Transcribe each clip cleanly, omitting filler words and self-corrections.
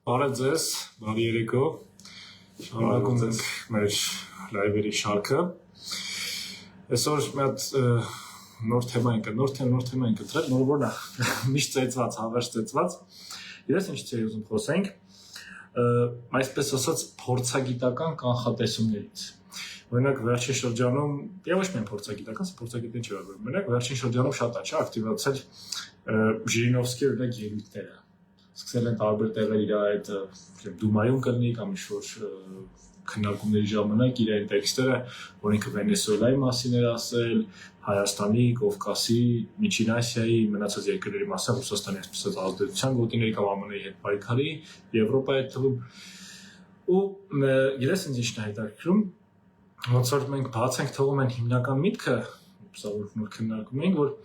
Բարև ձեզ, բարի երեկո, շարունակում ենք մեր լայվերի շարքը, այսօր մի հատ նոր թեմա ենք ընտրել, որն է միշտ ծեծված, հավերժ ծեծված, իրես ինչ ծերի ուզում խոսենք, այսպես ասած փորձագիտական կանխատեսումներից, օրինակ վերջին շրջանում, եւ ոչ միայն փորձագիտական, փորձագիտին չի վարվում, օրինակ վերջին շրջանում շատ է, ակտիվացել Ժիրինովսկի օրինակ ելույթները սկսել են տարբեր տեղեր իր այդ դումայում կլինի կամ ինչ-որ քննարկումների ժամանակ իր այն տեքստերը, որ ինքը Վենեսուելայի մասին էր ասել, Հայաստանի, Կովկասի, Միջին Ասիայի, մնացած երկրների մասին, Ռուսաստանի այսպես ազդեցության գոտիների կամ ԱՄՆ-ի հետ պայքարի, Եվրոպայի թվում ու իրես ինձ ինչն է հետաքրքրում, ոնց որ մենք բաց ենք թողում այն հիմնական միտքը, սա որ նոր քննարկում ենք, որ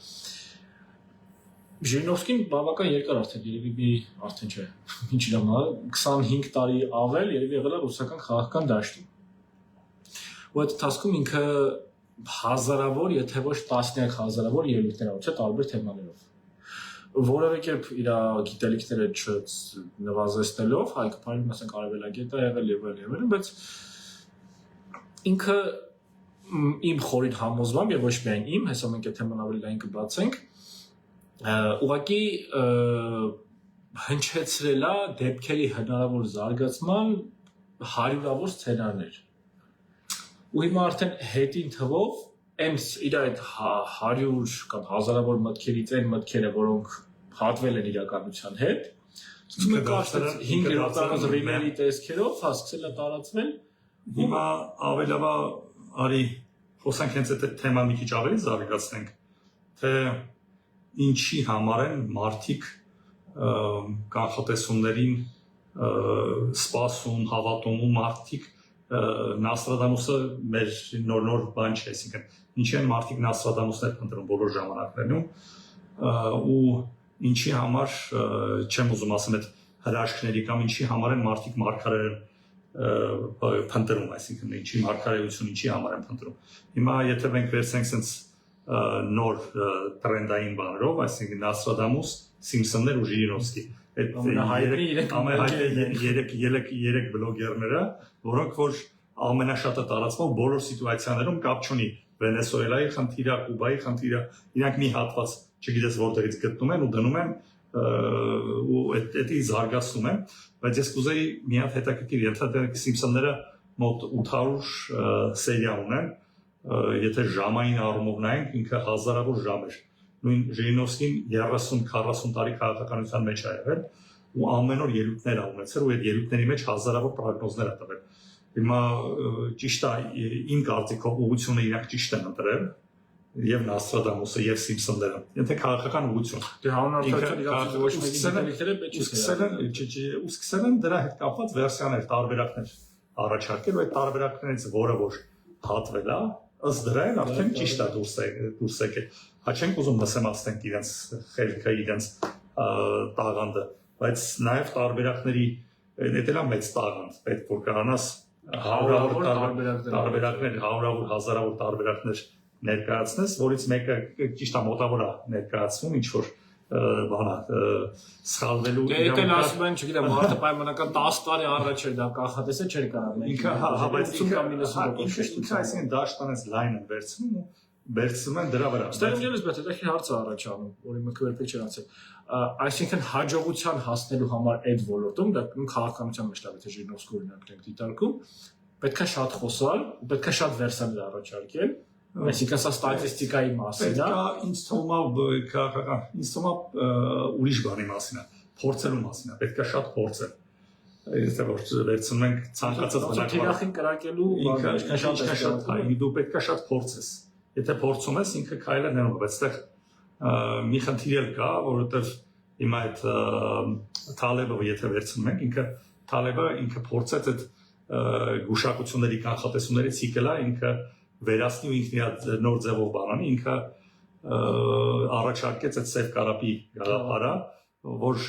Ժիրինովսկին բավական երկար արդեն չէ, ինչ ժամանակ, 25 տարի ավել երևի եղել է ռուսական քաղաքական դաշտում։ Ու այդ ընթացքում ինքը հազարավոր, եթե ոչ տասնյակ հազարավոր ելույթներ ունեցել տարբեր թեմաներով։ Որևէ կերպ իր գիտելիքները չնվազեցնելով, հայկականորեն ասենք արևելագետ է եղել եւ, բայց ինքը իմ խորին համոզմամբ եւ ոչ միայն իմ, հեսա մենք այդ թեման ավելի լայն կբացենք, ուղղակի հնչեցրել է դեպքերի հնարավոր զարգացման հարյուրավոր սցենարներ։ Ու հիմա արդեն հետին թվով իր այդ 100 կամ հազարավոր մտքերից այն մտքերը, որոնք հատվել են իրականության հետ, սկսում են կարծել 5 ռիմերի տեսքերով, սկսել է տարածվել։ Հիմա ավելավա արի խոսանք հենց այդ թեման մի քիչ ավելի զարգացնենք, թե ինչի համար են մարդիկ կանխատեսումներին սպասում, հավատում ու մարդիկ Նաստրադամուսը մեր նոր բան չէ, այսինքն ինչի են մարդիկ Նաստրադամուսներ փնտրում բոլոր ժամանակներում ու ինչի համար չեմ ուզում ասեմ այդ հրաշքների կամ ինչի համար են մարդիկ մարգարեր փնտրում, այսինքն ինչի մարգարեություն ինչի համար են փնտրում։ Հիմա եթե մենք վերցնենք sense նոր տրենդային բաներով, այսինքն Նաստրադամուս, Սիմփսոններ ու Ժիրինովսկի, այդ երեք բլոգերները, որոնք որ ամենաշատը տարածվող բոլոր սիտուացիաներում կապ չունի Վենեսուելայի խնդիրը, Կուբայի խնդիրը, իրանք մի հատված, չգիտես որտեղից գտնում են ու դնում են ու դա զարգացնում են, բայց ես կուզեի մի հատ հետաքրքիր ենթադրենք Սիմփսոնները մոտ 800 սերիա ունեն, եթե ժամային առումով նայենք, ինքը հազարավոր ժամ էր։ Նույն Ժիրինովսկին 30-40 տարի քաղաքականության մեջ է եղել ու ամեն օր ելույթներ ա ունեցել ու այդ ելույթների մեջ հազարավոր պրոգնոզներ ա տվել։ Հիմա ճիշտ է, իմ կարծիքով ուղղությունը իրանք ճիշտ են ընտրել, եւ Նաստրադամուսը եւ Սիմփսոնները։ Եթե քաղաքական ուղղություն։ Դե հանրապետության իրավունքի ոչ մեկի գիտելիքները պետք չէ։ Ու սկսել են դրա հետ կապված վերսիաներ, տարբերակներ առաջարկել, ու այդ տարբերակներից որը որ հատվել է, ըստ դրա են արդեն ճիշտ է դուրս եկել։ Հա չենք ուզում նսեմացնենք իրենց խելքը, իրենց տաղանդը, բայց նաև տարբերակների դա մեծ տաղանդ, պետք որ կանաս հարյուրավոր տարբերակներ, հարյուրավոր հազարավոր տարբերակներ ներկայացնես, որից մեկը ճիշտ է մոտավոր է ներկայացվում, ինչ որ բանա սխալվելու Դե ասում են, չգիտեմ, մարդը պայմանական 10 տարի առաջ էր դա կանխատեսել չէր կարող։ Ինքը բայց ինքը այսինքն դաշտանից լայն են վերցնում ու վերցնում են դրա վրա։ Ստեղ ինձ բայց դա հարց է առաջանում, որի մեկը երբեք չէր անցել։ Այսինքն հաջողության հասնելու համար այդ ոլորտում, դա քաղաքականության մեջ լավ է Ժիրինովսկի օրինակն ենք դիտարկում, պետքա շատ խոսալ, պետքա շատ վերսաներ առաջարկել։ Այսինքն սա ստատիստիկայի մասին է։ Ինձ թվում է քաղաքական, ինձ թվում է ուրիշ բանի մասին է, փորձելու մասին է, պետք է շատ փորձել։ Եթե որ վերցնում ենք ցանկացած բնակարան կրակելու ինքը շատ հայ, դու պետք է շատ փորձես։ Եթե փորձում ես, ինքը քայլը ներում է, բայց այստեղ մի խնդիր էլ կա, որովհետև հիմա այդ Թալեբը եթե վերցնում ենք, Թալեբը ինքը փորձեց այդ գուշակությունների կանխատեսումների ցիկլը ինքը վերացնի ու ինքն նոր ձևով բանանի, ինքը առաջարկեց այդ սև կարապի գաղափարը, որ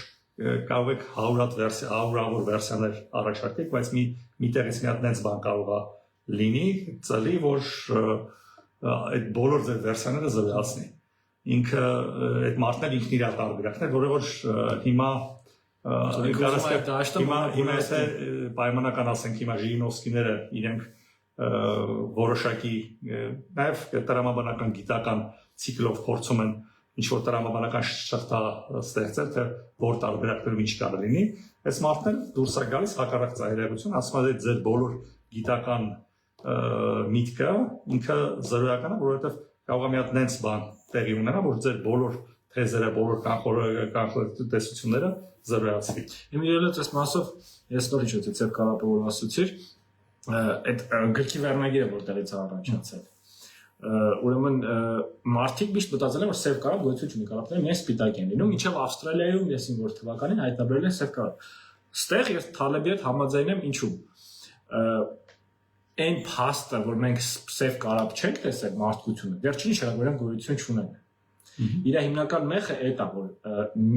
կարող եք 100-ավոր վերսիաներ առաջարկեք, բայց մի տեղից մի հատ նենց բան կարող է լինի, ծլի, որ այդ բոլոր ձեր վերսիաները զվարճացնի։ Ինքը այդ մարդն էլ ինքն իր տարբերակն է, որը որ հիմա Հիմա պայմանական ասենք հիմա Ժիրինովսկիները իրենք որոշակի նաև տրամաբանական գիտական ցիկլով փորձում են ինչ-որ տրամաբանական շղթա ստեղծել, թե որ տարբերակներում ինչ կարող լինի, այս մարդն դուրս է գալիս հակառակ ծայրահեղություն, ասում է ձեր բոլոր գիտական միտքը ինքը զրոյական է, որովհետև կարող է մի հատ նենց բան տեղի ունենա, որ ձեր բոլոր թեզերը, բոլոր կանխատեսությունները զրոյացվի։ Իմ իրելից այս մասով ես նոր ինչ ծեփ կարապը ասացիր, այդ գրքի վերնագիրը որտեղից է առաջացել։ Ուրեմն մարդիկ միշտ մտածել են որ սև կարապ գոյություն ունի, կարապները միայն սպիտակ են լինում, մինչև Ավստրալիայում ես ինչ որ թվականին հայտնաբերել են սև կարապ։ Ստեղ ես Թալեբի հետ համաձայն եմ ինչու։ Այն փաստը, որ մենք սև կարապ չենք տեսել մարդկությունը, վերջինի շրջանում գոյություն չունեն։ Իր հիմնական մեխը այդ է, որ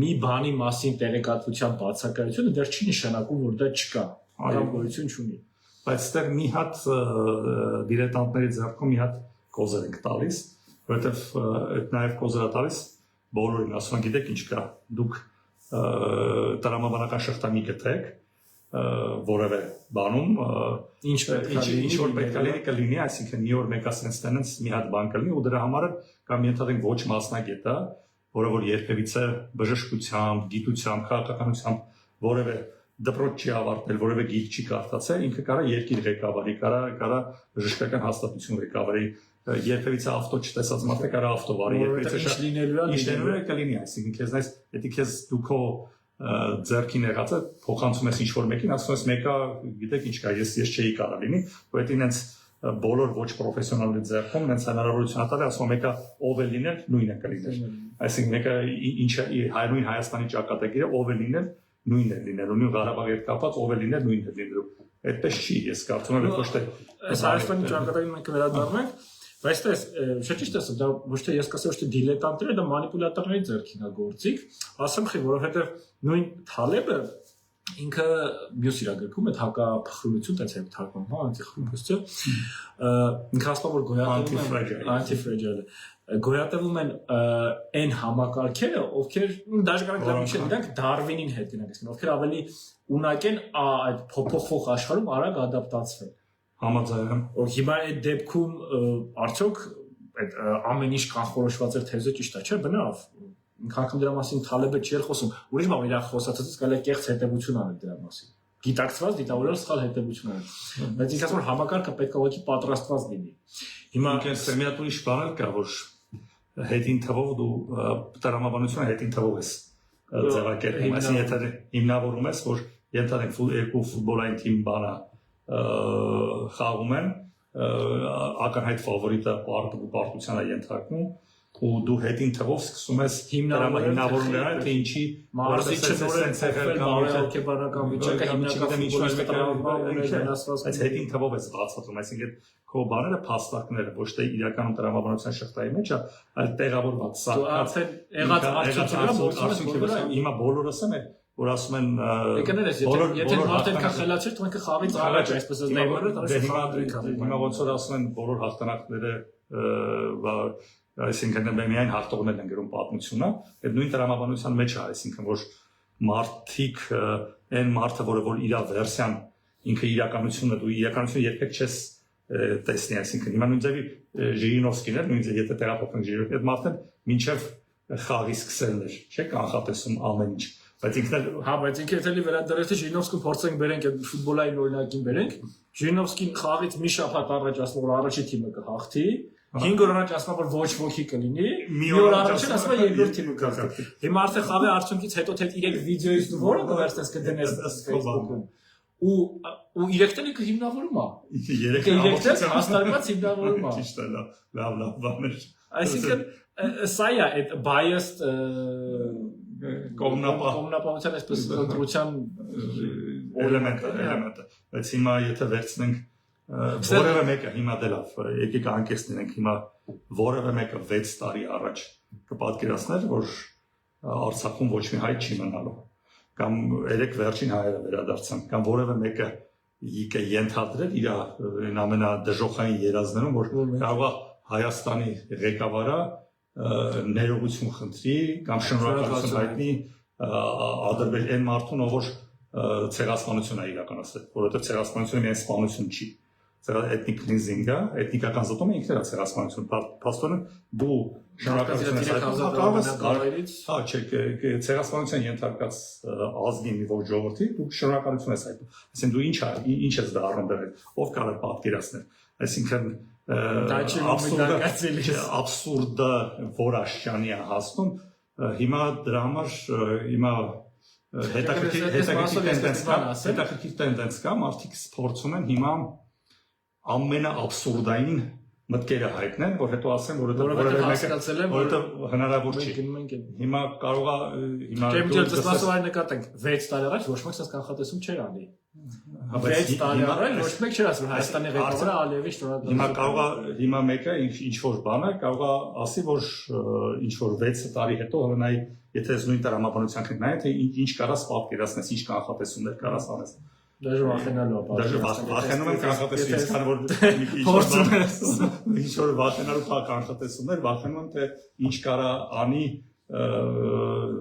մի բանի մասին տեղեկատվության բացակայությունը դեռ չի նշանակում, որ դա չկա, կամ գոյություն չունի։ Բայց այստեղ մի հատ դիլետանտների ձեռքում մի հատ կոզեր ենք տալիս, որովհետև այդ նաև կոզերը տալիս բոլորին ասում են գիտեք ինչ կա, դուք տրամաբանական շղթա մի գտեք, որևէ բանում ինչ որ պետք է լինի, այսինքն մի օր մեկը sense մի հատ բան կլինի ու դրա համար կամ ենթադրենք ոչ մասնագետ է, որը որ երբևիցե բժշկությամբ, գիտությամբ, քաղաքականությամբ որևէ դպրոց չի ավարտել, որևէ գիծ չի կարդացել, ինքը կարա երկիր ղեկավարի, կարա բժշկական հաստատություն ղեկավարի, երբևիցե ավտո չտեսած մարդը կարա ավտովարի, երբևիցե ինչ լինելու է կլինի, այսինքն քեզ նայես, եթե քեզ դու քո ձեռքին եղածը փոխանցում ես ինչ-որ մեկին, ասում ես մեկը գիտեք ինչ կա, ես չէի կարա լինի, որովհետև ինձ բոլոր ոչ պրոֆեսիոնալների ձեռքում ինձ հնարավորություն ատալ է, ասում մեկը ով է լինել, նույնը կլիներ։ Այսինքն մեկը ինչը նույն Հայաստանի ճակատագիրը ով է լինել, նույնն է լինելու, նույն Ղարաբաղի հետ կապված ով է լինել, նույնն է լինելու։ Այդպես չի, ես կարծում եմ ոչ թե այս Հայաստանի ճակատագիրը մենք վերադառնանք, բայց դες չէ՞ ճիշտ ասեմ, դա ոչ թե ես կասեմ, ոչ թե դիլետանտները, դա մանիպուլյատորների ձեռքին է գործիք, ասեմ խի, որովհետև նույն Թալեբը ինքը մյուս իր գրքում է հակափխրունություն, տենց է թարգմանում, հա, անտիխրունություն, ինքը ասում որ anti-fragile գոյատևում են այն համակարգերը, ովքեր դաժե կարող են դրանք իրանք Դարվինին հետ գնանք, ովքեր ավելի ունակ են այդ փոփոխվող աշխարհում արագ ադապտացվել։ Համաձայն եմ։ Հիմա այդ դեպքում արդյոք այդ ամեն ինչ կանխորոշված էր թեզը ճիշտ է, չէ՞, բնավ։ Ինքան դրա մասին Թալեբը չէր խոսում։ Ուրիշ բան իր խոսածից կարելի է կեղծ հետևություն անել դրա մասին։ Գիտակցված, դիտավորել սխալ հետևություն անել։ Բայց ինքն ասում համակարգը պետք է ուղղակի պատրաստված լինի։ Հիմա ինքն սեմիատ ուրիշ բան էլ կա, որ հետին թվով դու տրամաբանությունը հետին թվով ես ձևակերպում, այսինքն եթե հիմնավորում ես, որ ենթադրենք երկու ֆուտբոլային թիմ բանա խաղում են, ակնհայտ ֆավորիտը պարտության է ենթարկվում ու դու հետին թվով սկսում ես հիմնավորումները, թե ինչի մարզի չնորեն ցեղել հոգեբանական վիճակը հիմնական այս հետին թվով ես բացատրում, այսինքն քո բաները փաստարկները ոչ թե իրականում տրամաբանության շղթայի մեջ, այլ տեղավորված հիմա բոլորս են որ ասում են եթե մարդը կա խելացիր, թող ինքը խաղից առաջ այսպես ասած հիմա ոնց որ ասում են բոլոր հաղթանակները այսինքն միայն հաղթողներն են գրում պատմությունը, այդ նույն տրամաբանության մեջ է, այսինքն որ մարդիկ այն մարդը, որ իր վերսիան ինքը իրականությունն է, դու իրականությունը երբեք չես տեսնի, այսինքն հիմա նույն ձևի Ժիրինովսկին էր, նույն ձև եթե տեղափոխենք Ժիրինովսկի, այդ մարդն մինչև խաղի սկսելն էր, չէ՞, կանխատեսում ամեն ինչ, բայց ինքն հա, բայց ինքը եթե վերադարձի Ժիրինովսկին փորձենք բերենք այդ ֆուտբոլային օրինակին բերենք, Ժիրինովսկին խաղից մի շաբաթ առաջ ասում որ առաջի թիմը կհաղթի 5 օր առաջ ասում որ ոչ ոքի կլինի, մի օր առաջ ասում երկրորդ թիմը կհաղթի։ Հիմա արդեն խաղի արդյունքից հետո թե 3 վիդեոից դու որը կվերցնես կդնես Facebook-ում ու 3 տելիկը հիմնավորում է։ 3 տելը հաստատված հիմնավորում է։ Ճիշտ է, լավ բաներ։ Այսինքն սա է այդ biased կողմնապահության այսպես ընտրության էլեմենտը։ Բայց հիմա եթե վերցնենք որևէ մեկը հիմա դե լավ, եկեք անկես լինենք հիմա որևէ մեկը 6 տարի առաջ կպատկերացներ, որ Արցախում ոչ մի հայ չի մնալու, կամ երեք վերջին հայերը վերադարձան, կամ որևէ մեկը ենթադրել իր ամենադժոխային երազներում, որ կարող է Հայաստանի ղեկավարը ներողություն խնդրի կամ շնորհակալություն հայտնի Ադրբեջան մարդուն, որ ցեղասպանություն է իրականացրել, որովհետև ցեղասպանությունը միայն սպանություն չի։ Էթնիկ կլինզինգը, էթնիկական զտումը ինքն է ցեղասպանություն։ Փաստորեն դու ցեղասպանության ենթարկած ազգի մի ողջ ժողովրդի դու շնորհակալություն ես այդում։ Այսինքն դու ինչ ես դառնում դրանից, ով կարող է պատկերացնել։ Այսինքն абսուրդը որ աշճանի է հասնում, հիմա դրա համար հիմա հետաքրքիր տենդենս կա, մարդիկ փորձում են հիմա ամենաաբսուրդային մտքերը հայտնեն, որ հետո ասեն, որովհետև հնարավոր չի։ Հիմա կարող է Դե նկատենք 6 տարի առաջ ոչ մեկ sense կանխատեսում չէր անի։ 6 տարի առաջ ոչ մեկ չէր ասում Հայաստանի ղեկավարը Ալիևի շնորհակալ։ Հիմա կարող է հիմա մեկը ինչ որ բան է, կարող է ասի, որ ինչ որ 6 տարի հետո հնայի, եթե նույն տրամաբանության կգնայի, թե ինչ կարաս պատկերացնես, ինչ կանխատեսումներ կարաս անես։ Դաժե վախենալու է։ Դաժե վախենում եմ կանխատեսումից, քանի որ ինչ որ վախենալու կանխատեսումներ, վախենում եմ թե ինչ կարա անի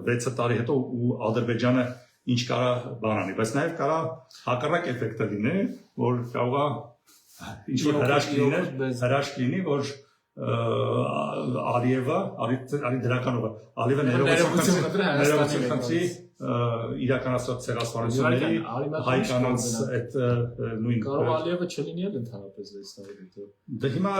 6 տարի հետո ու Ադրբեջանը ինչ կարա բան անի, բայց նաև կարա հակառակ էֆեկտը լինի, որ կարող է ինչ որ հրաշք լինի, որ Ալիևը, Ալի Դրականովը, Ալիևը ներողություն խնդրի իրականացված ցեղասպանությունների հայ կանանց այդ նույն կարող Ալիևը չլինի էլ ընդհանրապես 6 տարի հետո։ Դե հիմա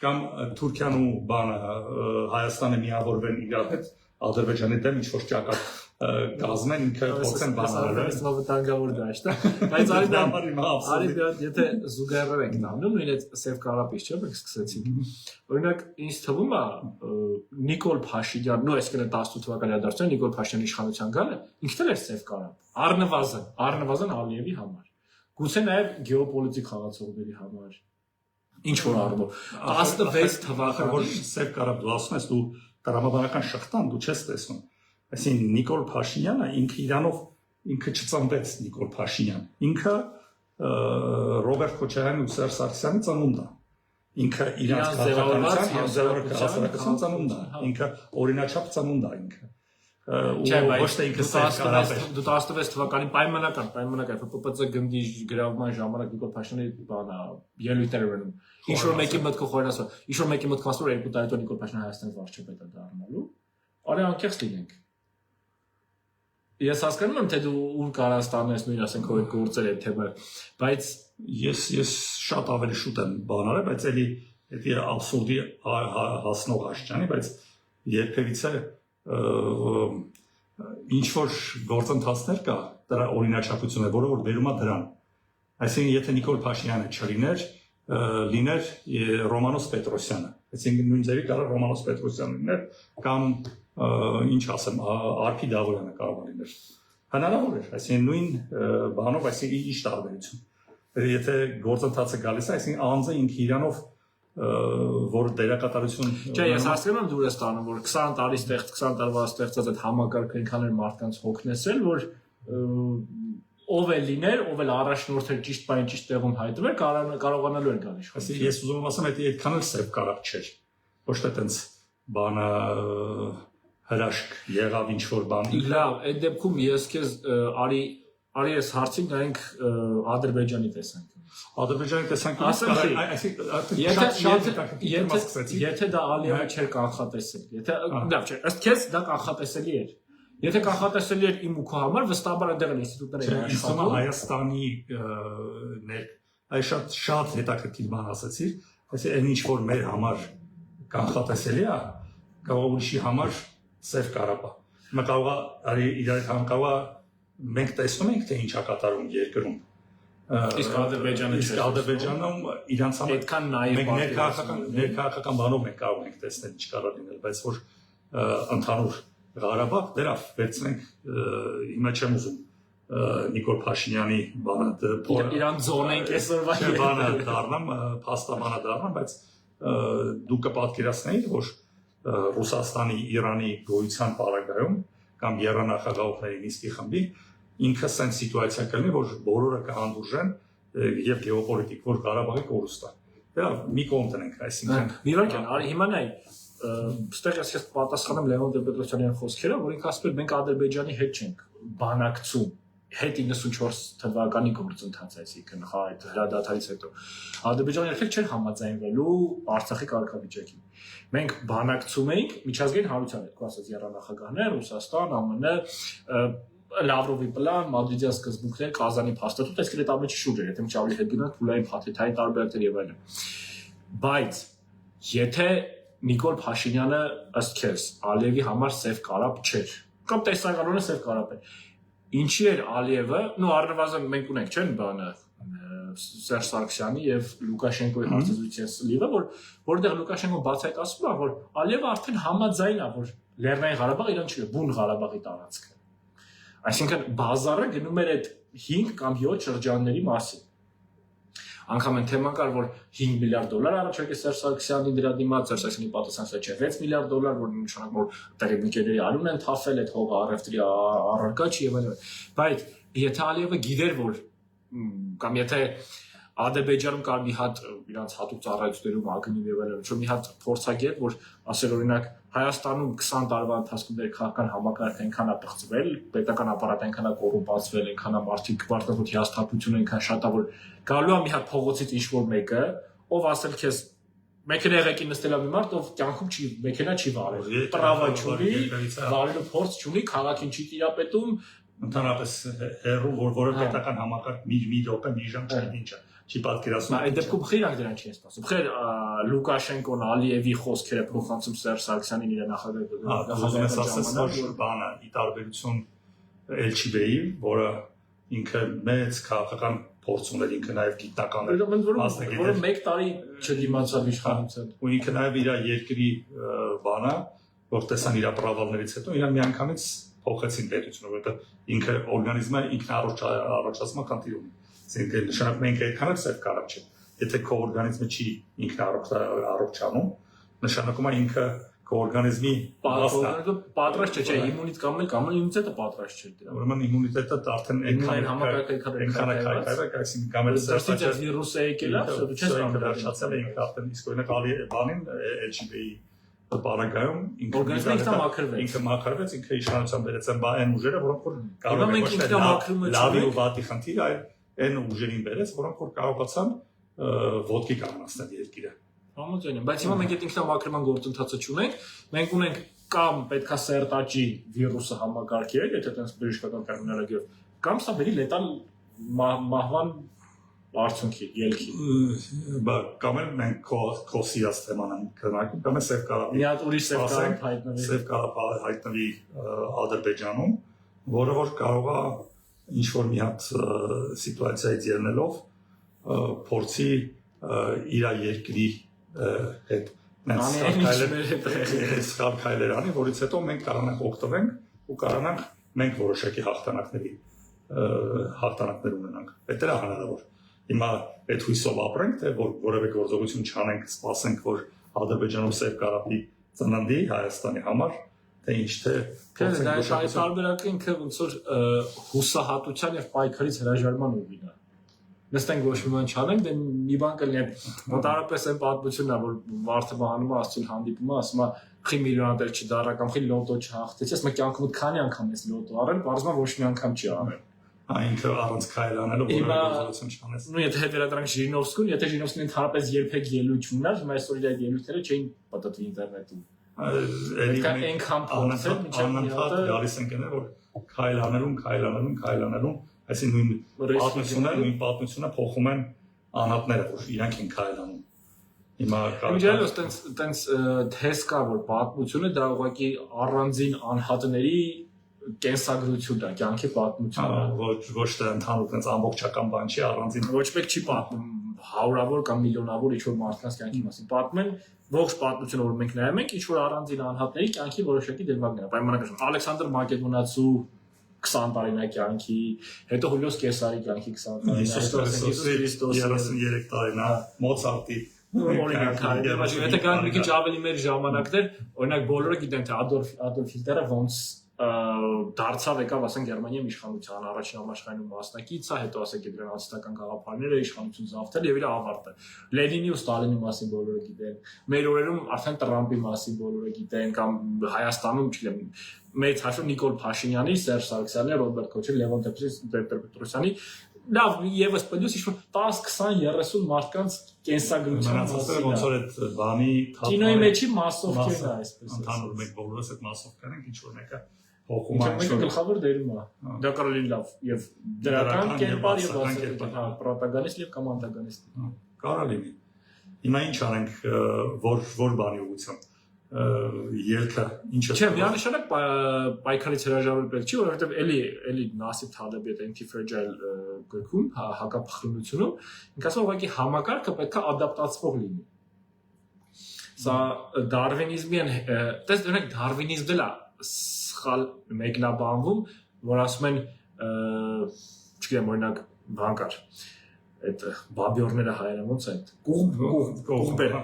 կամ Թուրքիան ու բանը Հայաստանը միավորվեն իրար հետ Ադրբեջանի դեմ ինչ որ ճակատ կազմեն ինքը փորձեն բանալել։ Այս վտանգավոր դաշտ է։ Բայց արի եթե զուգահեռ ենք դառնում, նույն այդ Սև Կարապից չէ՞ մենք սկսեցինք։ Օրինակ ինձ թվում է Նիկոլ Փաշինյան, նո այսինքն 18 թվականի ադարձան Նիկոլ Փաշինյանի իշխանության գալը ինքն էլ էր Սև Կարապ։ Առնվազն Ալիևի համար։ Գուցե նաև գեոպոլիտիկ խաղացողների համար։ Ինչ որ առումով 16 թվականի որ Սև Կարապ դու ասում ես դու տրամաբանական շղթան դու չես տեսնում։ Այսինքն Նիկոլ Փաշինյանը ինքը չծնվեց Նիկոլ Փաշինյան։ Ինքը Ռոբերտ Քոչարյանի ու Սերժ Սարգսյանի ծնունդն է։ Ինքը իրանց քաղաքական ծնունդն է։ Ինքը օրինաչափ ծնունդ է ինքը։ Ոչ թե ինքը դու 16 թվականին պայմանական ՊՊՑ գնդի գրավման ժամանակ Նիկոլ Փաշինյանի բանա ելույթներ ունենում։ Ինչ որ մեկի մտքով խորհրդասար, ինչ որ մեկի մտքով ասում 2 տարի հետո Նիկոլ Փաշինյանը Հայաստանի վարչապետ է դառնալու։ Արի անկեղծ լինենք։ Ես հասկանում եմ, թե դու ուր կարաս տանես նույն ասենք քո գործերը այդ թեմը, բայց ես շատ ավելի շուտ եմ բանարել, բայց էլի абսուրդի հասնող աշճանի, բայց երբևիցե ինչ որ գործընթացներ կա, դրա օրինաչափություն է, որը որ վերում է դրան։ Այսինքն եթե Նիկոլ Փաշինյանը չլիներ, լիներ Ռոմանոս Պետրոսյանը։ Այսինքն նույն ձևի կարող Ռոմանոս Պետրոսյանը լիներ կամ ինչ ասեմ, Արփի Դավոյանը կարող է լիներ։ Հնարավոր էր, այսինքն նույն բանով, այսինքն ինչ տարբերություն։ Եթե գործընթացը գալիս է, այսինքն անձը ինքը իրանով որ դերակատարություն Չէ, ես հասկանում եմ դու ես տանում, որ 20 տարի 20 տարվա ստեղծած այդ համակարգը ինքան էլ մարդկանց հոգնեցել, որ ով էլ լիներ, ով էլ առաջնորդեր ճիշտ բան ճիշտ տեղում հայտնվել, կարողանալու էր գալ իշխանություն։ Ես ուզում եմ ասեմ, այդքան էլ Սև Կարապ չէր։ Ոչ թե տենց բանը հրաշք եղավ ինչ որ բան։ Լավ, այդ դեպքում ես քեզ արի ես հարցին նայենք Ադրբեջանի տեսանկյունից։ Ադրբեջանի տեսանկյունից եթե դա Ալիևը չէր կանխատեսել, եթե լավ չէ, ըստ քեզ դա կանխատեսելի էր։ Եթե կանխատեսելի էր իմ ու քո համար, վստահաբար այնտեղ են ինստիտուտները աշխատում Հայաստանի այս շատ հետաքրքիր բան ասացիր, այսինքն այն ինչ որ մեր համար կանխատեսելի է, կարող ուրիշի համար Սև Կարապ է։ Հիմա կարող է իրար կարող է մենք տեսնում ենք թե ինչ է կատարում երկրում։ Իսկ Ադրբեջանում իրանց համար այդքան նայվ ներքաղաքական բանով մենք կարող ենք տեսնել ինչ կարող լինել, բայց որ ընդհանուր Ղարաբաղ դրանով վերցնենք հիմա չեմ ուզում Նիկոլ Փաշինյանի բանը իրան զոնենք այսօրվա բանը դառնամ, փաստաբանը դառնամ, բայց դու կպատկերացնեիր, որ Ռուսաստանի, Իրանի գոյության պարագայում կամ երանախագահողների նիստի խմբի ինքը սենց սիտուացիա կլինի, որ բոլորը կհանդուրժեն եւ գեոպոլիտիկ, որ Ղարաբաղի կորուստ է։ Դա մի կողմ տնենք, այսինքն իհարկե, արի հիմա նայ ստեղ ես պատասխանեմ Լևոն Տեր-Պետրոսյանի խոսքերը, որ ինքը ասում է մենք Ադրբեջանի հետ չենք բանակցում հետ 94 թվականի գործընթաց, այսինքն այդ հրադադարից հետո Ադրբեջանը երբեք չէր համաձայնվելու Արցախի կարգավիճակին։ Մենք բանակցում էինք միջազգային հանրության հետ, ասած եռանախագահներ, Ռուսաստան, ԱՄՆ, Լավրովի պլան, Մադրիդյան սկզբունքներ, Կազանի փաստաթուղթ, այսինքն այդ ամենի շուրջ էր, եթե միշտ ավելի հետ գնանք փուլային փաթեթային տարբերակներ եւ այլն։ Բայց եթե Նիկոլ Փաշինյանը ըստ քեզ Ալիևի համար սև կարապ չէր, կամ տեսականորեն սև կարապ է, ինչի էր Ալիևը, առնվազն մենք ունենք, չէ՞, բանը Սերժ Սարգսյանի եւ Լուկաշենկոյի հարցազրույցի լիվը, որտեղ Լուկաշենկոն բացայտացնում է, որ Ալիևը արդեն համաձայն է, որ Լեռնային Ղարաբաղը իրան չի, բուն Ղարաբաղի տարածքը։ Այսինքն բազարը գնում էր այդ 5 կամ 7 շրջանների մասին։ Անկամ այն թեման կար, որ $5 միլիարդ առաջարկեց Սերժ Սարգսյանին դրա դիմաց, Սերժ Սարգսյանի պատասխանը չէ $6 միլիարդ, որ նշանակում որ տեղի բյուջեների արուն են թափել, այդ հողը առևտրի առարկա չի եւ այլն։ Բայց եթե Ալիևը գիտեր, որ կամ եթե Ադրբեջանում կար մի հատ իրանց հատուկ ծառայություններում ագնիվ եւ այլն, մի հատ փորձագետ, որ ասել օրինակ Հայաստանում 20 տարվա ընթացքում քաղաքական համակարգը այնքան է բացվել, պետական ապարատը այնքան է կոռումպացվել, այնքան է մարդիկ պարտավոր հիասթափություն այնքան շատ է, որ գալու է մի հատ փողոցից ինչ-որ մեկը, ով ասել քեզ մեքենա եղեկի նստելա մի մարդ, ով կյանքում չի մեքենա չի վարել, տրավա չունի, վարելու փորձ չունի, քաղաքին չի տիրապետում, ընդհանրապես հերու, որը պետական համակարգ մի րոպե, մի ժամ չէ ինչա։ Չի պատկերացնում։ Այդ դեպքում խիրանք դրան չի սպասում։ Խեր Լուկաշենկոն Ալիևի խոսքերը փոխանցում Սերժ Սարգսյանին իր նախագահի բանը ի տարբերություն Էլչիբեի, որը ինքը մեծ քաղաքական փորձ ուներ, ինքը նաև գիտնական էր։ Որը 1 տարի չդիմացավ իշխանության։ Ու ինքը նաև իր երկրի բանը, որ տեսան իր պրավալներից հետո իրան միանգամից փոխեցին պետությունը, որովհետև ինքը օրգանիզմը ինքնառաջացման խնդիր ունի։ Նշանակում մենք այդքան սև կարապ չէ։ Եթե քո օրգանիզմը չի ինքնառողջանում, նշանակում է ինքը քո օրգանիզմի պատրաստ չէ, իմունիտետը կամ իմունիտետը պատրաստ չէ դրա։ Ուրեմն իմունիտետը արդեն այնքան քայքայվեք, այսինքն կամ էլ սերտիֆիկատը վիրուսը եկել է, դու չես կարող դաշացել ինքը արդեն իսկ օրինակ բանին HB-ի բարակայում ինքը մաքրվեց, ինքը իշխանության բերեց այն ուժերը, որոնք որ կարող են լավի ու վատի խնդիր, այլ այն ուժերին բերեց, որոնք որ կարողացան ոտքի կանգնացնել երկիրը։ Համաձայն եմ, բայց հիմա մենք այդ ինքնամաքրման գործընթացը չունենք, մենք ունենք կամ պետքա սերտաճի վիրուսը համակարգել, եթե այդպես բժշկական տերմինոլոգիայով, կամ սա բերի լետալ մահվան արդյունքի, ելքի։ Կամ էլ մենք կոսիած թեման ենք քննարկում, կամ էլ սև կարապի։ Մի հատ ուրիշ սև կարապ հայտնվի։ Սև կարապ հայտնվի Ադրբեջանում, որը որ կարող է ինչ-որ մի հատ սիտուացիայից ելնելով փորձի իր երկրի հետ սխալ քայլեր անի, որից հետո մենք կարողանանք օգտվենք ու կարողանանք մենք որոշակի հաղթանակներ ունենանք։ Դա է հնարավոր։ Հիմա այդ հույսով ապրենք, թե որևէ գործողություն չանենք, սպասենք, որ Ադրբեջանում սև կարապի ծննդի Հայաստանի համար, թե ինչ թե այդ տարբերակը ինքը ոնց որ հուսահատության եւ պայքարից հրաժարման ուղին է։ Նստենք ոչ մի բան չանենք, դե մի բան կլինի, մոտարապես այն պատմությունն է, որ մարդը բանում է աստծուն հանդիպում է, ասում է խի միլիոնատեր չդառա կամ խի լոտո չհաղթեց, ես մեկ կյանքում քանի անգամ ես լոտո արել, բարձրացնում ոչ մի անգամ չի արել։ Այնքը առանց քայլ անելու որևէ գործողություն չանես։ Նույն եթե հետևադրանք Ժիրինովսկուն, եթե Ժիրինովսկուն ընդհանրապես երբեք ելույթ չունար, հիմա այսօր իր այդ ելույթները չէին պատտվի ինտերնետում։ Այնքան փոխել, անընդհատ գալիս են կներ, որ քայլ անելուն, այսինքն նույն պատմությունը փոխում են անհատները, որ իրանք են քայլ անում։ Հիմա Միջելոս տենց թես կա, որ պատմությունը դա ուղղակի առանձին անհատների կենսագրությունն է, կյանքի պատմությունն է։ Ոչ թե ընդհանուր տենց ամբողջական բան չի, առանձին ոչ մեկ չի պատմում հարյուրավոր կամ միլիոնավոր ինչ-որ մարդկանց կյանքի մասին։ Պատմում են ողջ պատմությունը, որ մենք նայում ենք, ինչ-որ առանձին անհատների կյանքի որոշակի դրվագներ։ Պայմանական Ալեքսանդր Մակեդոնացու 20 տարինա կյանքի, հետո Հուլիոս Կեսարի կյանքի 20 տարինա, 33 տարինա, Մոցարտի օրինակ, եթե կան մի քիչ ավելի մեր ժամանակներ, օրինակ բոլորը գիտեն թե Ադոլֆ Հիտլերը ոնց դարձավ եկավ ասենք Գերմանիայում իշխանության առաջին համաշխարհային մասնակիցը, հետո ասենք դրա նացիստական գաղափարները իշխանություն զավթել եւ իր ավարտը։ Լենինի ու Ստալինի մասին բոլորը գիտեն։ Մեր օրերում արդեն Տրամպի մասին բոլորը գիտեն կամ Հայաստանում, չգիտեմ, մեծ հաշվով Նիկոլ Փաշինյանի, Սերժ Սարգսյանի, Ռոբերտ Քոչարյանի, Լևոն Տեր-Պետրոսյանի լավ եւս պլյուս ինչ-որ 10, 20, 30 մարդկանց կենսագրության մասին ոնց որ այդ բանի կինոյի մեջի մասովքերն է այսպես ընդհանուր մեկ բոլորս այդ մասովքերն են ինչ որ մեկը փոխում է մեկը գլխավոր դերում է դա կարող է լավ եւ դրական կերպար եւ ասել պրոտագոնիստ եւ կամ անտագոնիստ կարող լինի հիմա ինչ անենք որ բանի ուղղությամբ ելքը ինչը չէ միանշանակ պայքարից հրաժարվել պետք չի որովհետեւ էլի Նասիբ Թալեբի այդ anti-fragile գրքում հակապխրունությունում ինքը ասում ուղղակի համակարգը պետք է ադապտացվող լինի սա դարվինիզմի են տես դրանք դարվինիզմն է սխալ մեկնաբանվում որ ասում են չգիտեմ օրինակ բան կար այդ բաբյորները հայերեն ոնց է կողբեր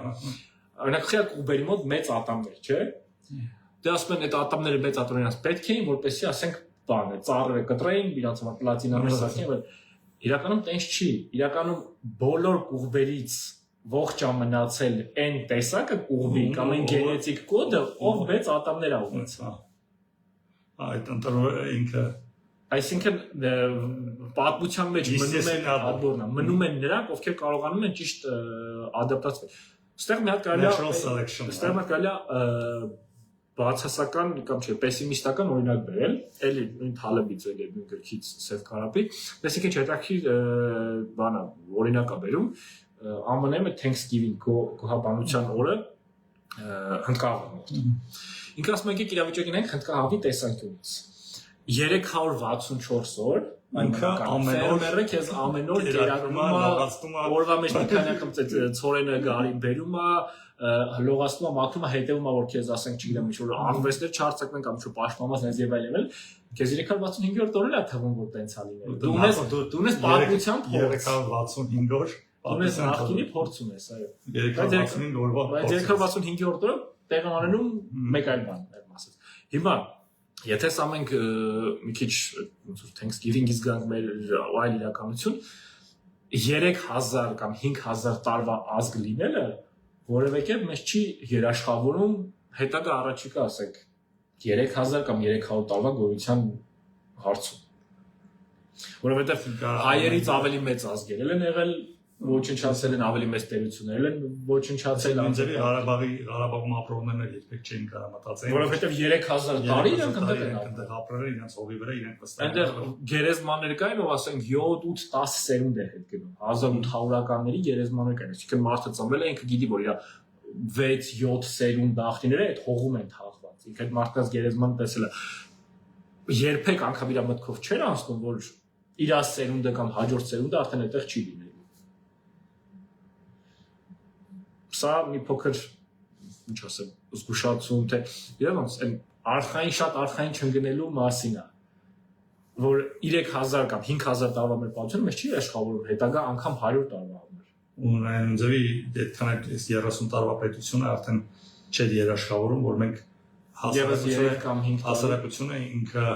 Օրինակ խիա կուբերի մոտ մեծ ատամներ, չէ՞։ Դե ասում են այդ ատամները մեծ ատամներից պետք էին, որպեսզի ասենք բանը, ծառերը կտրեին, իրանց համար պլատինաներ սարքեն, բայց իրականում տենց չի։ Իրականում բոլոր կուղբերից ողջ ամնացել այն տեսակը կուղբի կամ այն գենետիկ կոդը, ով մեծ ատամներ ա ունեցել։ Այդ ընտրում ինքը Այսինքն պատմության մեջ մնում են նրանք, ովքեր կարողանում են ճիշտ ադապտացվել։ Ստեղ մի հատ կարելի բացասական կամ չէ պեսիմիստական օրինակ բերել, էլի նույն Թալեբից էլի նույն գրքից Սև Կարապի, այսինքն հետաքրքիր բան է, օրինակ է բերում, ԱՄՆ-ում է Thanksgiving գոհաբանության օրը հնդկահավը։ Ինքը ասում է եկեք իրավիճակին ենք հնդկահավի տեսանկյունից 364 օր ինքը ամեն օր քեզ ամեն օր գերակրում է օրվա մեջ մի քանի անգամ ցորենը գարին բերում է հլողացնում է մաքրում է հետևում է որ քեզ ասենք չգիտեմ ինչ որ արվեստներ չարցակնեն կամ ինչ պաշտպանված այնպես եւ այլն քեզ 365 օր է թվում որ տենց է լինել դու ունես պատմության փորձ 365 օր ունես նախկինի փորձ ունես այո 365 օրվա բայց 365 օրը տեղը անելու մեկ այլ բան եմ ասած հիմա Եթե սա մենք մի քիչ Thanksgiving-ից գանք մեր այլ իրականություն 3000 կամ 5000 տարվա ազգ լինելը որևէ կերպ մեզ չի երաշխավորում հետագա առաջիկա ասենք 3000 կամ 300 տարվա գոյության հարցում որովհետև հայերից ավելի մեծ ազգեր են եղել ոչնչացել են ավելի մեծ տերություններ են ոչնչացել անձերի Ղարաբաղում ապրողներն էլ երբեք չեն կարող մտածել որովհետև 3000 տարի իրենք այնտեղ ապրել են իրենց հողի վրա իրենք վստահ այնտեղ գերեզմաններ կային ով ասենք 7 8 10 սերունդ է հետ գնում 1800-ականների գերեզմաններ կային այսինքն մարդը ծնվել է ինքը գիտի որ իր 6 7 սերունդ նախնիները այդ հողում են թաղված ինքը այդ մարդկանց գերեզմանը տեսել է երբեք անգամ իր մտքով չէր անցնում որ իր սերունդը կամ հաջորդ սերունդը արդեն այդտեղ չի լինի Սա մի փոքր ինչ ասեմ, զգուշացում թե իրավանց այն արխային շատ արխային չընկնելու մասին է, որ 3000 կամ 5000 տարվա մեր պատմությունը մեզ չի աշխատավորում հետագա անգամ 100 տարվա համար։ Ու այն ձևի այդքան այդ 30 տարվա պետությունը արդեն չէր երաշխավորում, որ մենք հասարակությունը ինքը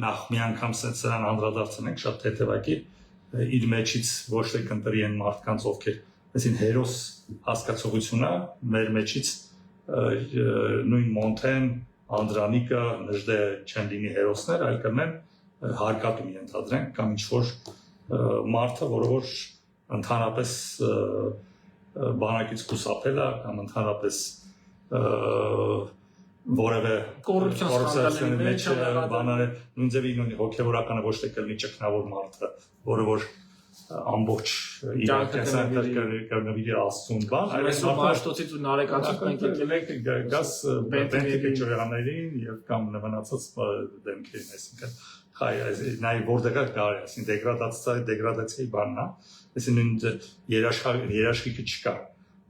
նախ մի անգամ սրան անդրադարձնենք շատ թեթևակի իր մեջից ոչ թե կընտրի են մարդկանց ովքեր այսին հերոս հասկացողությունը մեր մեջից նույն Մոնտեն, Անդրանիկը, Նժդե չեն լինի հերոսներ, այլ կմեն հարկատում ենթադրենք կամ ինչ-որ մարդը, որը որ ընդհանրապես բանակից խուսափել է կամ ընդհանրապես որևէ կոռուպցիայի մեջ բաները նույն ձևի հոգևորականը ոչ թե կլինի ճգնավոր մարդը, որը որ ամբողջ իրականացի աստուն բան այս մաշտոցից ու նարեկացից մենք եկել ենք գազ բենտիկը ճորաններին եւ կամ նվնացած դեմքերին այսինքն հայ նայ որտեղ կար այսին դեգրադացիայի բանն է այսինքն երաշխիքը չկա